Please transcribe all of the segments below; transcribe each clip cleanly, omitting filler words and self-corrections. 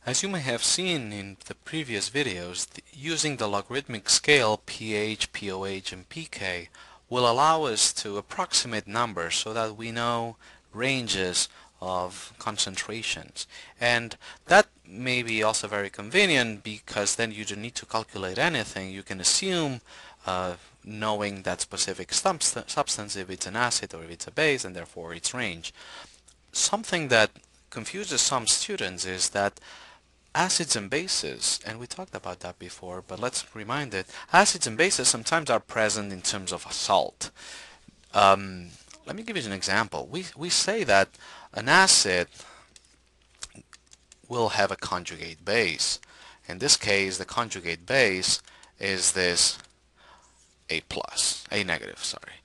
As you may have seen in the previous videos, using the logarithmic scale pH, pOH, and pK will allow us to approximate numbers so that we know ranges of concentrations. And that may be also very convenient because then you don't need to calculate anything. You can assume knowing that specific substance, if it's an acid or if it's a base, and therefore its range. Something that confuses some students is that acids and bases, and we talked about that before, but let's remind it, acids and bases sometimes are present in terms of a salt. Let me give you an example. We say that an acid will have a conjugate base. In this case, the conjugate base is this A negative, sorry.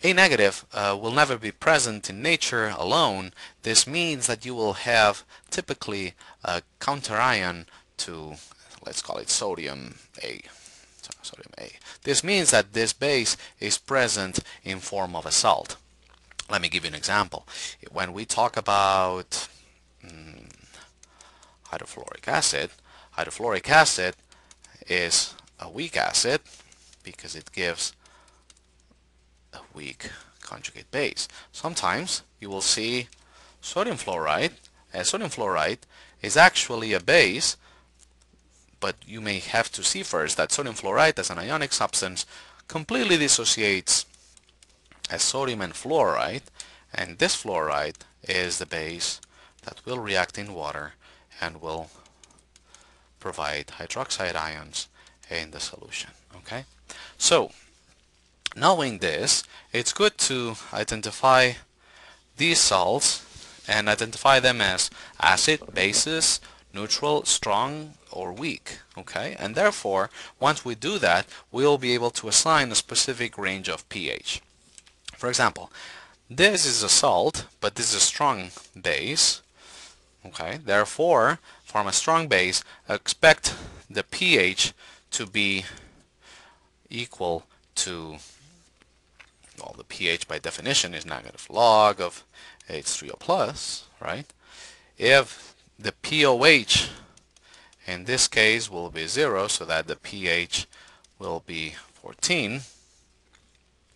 A negative will never be present in nature alone. This means that you will have typically a counter ion to, let's call it sodium A. This means that this base is present in form of a salt. Let me give you an example. When we talk about hydrofluoric acid is a weak acid because it gives a weak conjugate base. Sometimes you will see sodium fluoride, and sodium fluoride is actually a base, but you may have to see first that sodium fluoride as an ionic substance completely dissociates as sodium and fluoride, and this fluoride is the base that will react in water and will provide hydroxide ions in the solution. Okay, so knowing this, it's good to identify these salts and identify them as acid, bases, neutral, strong, or weak. Okay, and therefore once we do that, we'll be able to assign a specific range of pH. For example, this is a salt, but this is a strong base. Okay, therefore, from a strong base, expect the pH to be equal to, well, the pH by definition is negative log of H3O plus, right? If the pOH in this case will be 0, so that the pH will be 14.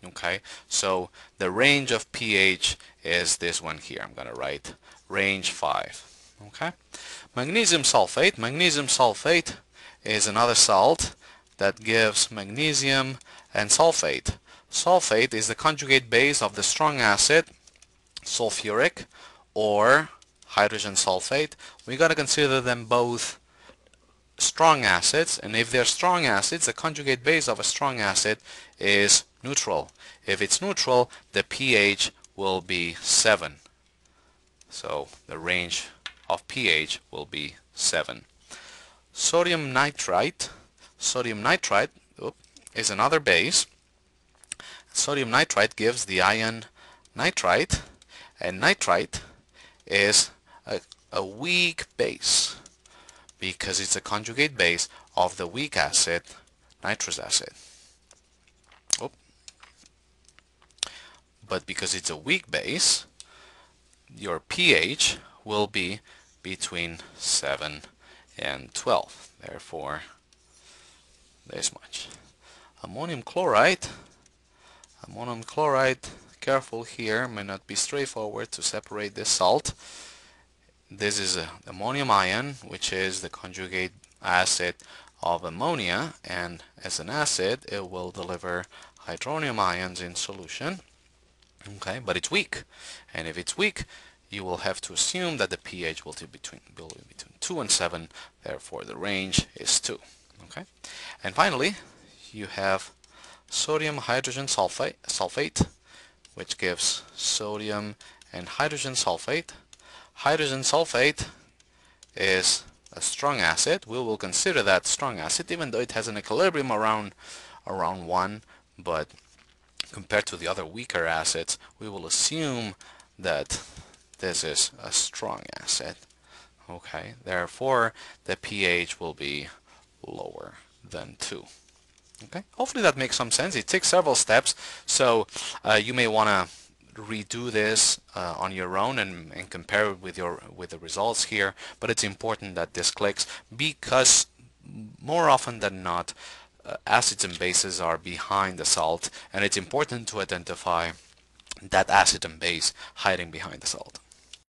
Okay, so the range of pH is this one here. I'm going to write range 5. Okay, magnesium sulfate. Magnesium sulfate is another salt that gives magnesium and sulfate. Sulfate is the conjugate base of the strong acid sulfuric or hydrogen sulfate. We got to consider them both strong acids, and if they're strong acids, the conjugate base of a strong acid is neutral. If it's neutral, the pH will be 7. So the range of pH will be 7. Sodium nitrite. Sodium nitrite is another base. Sodium nitrite gives the ion nitrite, and nitrite is a weak base because it's a conjugate base of the weak acid, nitrous acid. But because it's a weak base, your pH will be between 7 and 12. Therefore, this much. Ammonium chloride. Ammonium chloride, careful here, may not be straightforward to separate this salt. This is an ammonium ion, which is the conjugate acid of ammonia, and as an acid it will deliver hydronium ions in solution. Okay, but it's weak, and if it's weak, you will have to assume that the pH will be between 2 and 7, therefore the range is 2. Okay, and finally you have sodium hydrogen sulfate, which gives sodium and hydrogen sulfate. Hydrogen sulfate is a strong acid. We will consider that strong acid even though it has an equilibrium around 1, but compared to the other weaker acids, we will assume that this is a strong acid. Okay, therefore the pH will be lower than 2. Okay, hopefully that makes some sense. It takes several steps, so you may want to redo this on your own and compare it with the results here, but it's important that this clicks because more often than not acids and bases are behind the salt, and it's important to identify that acid and base hiding behind the salt.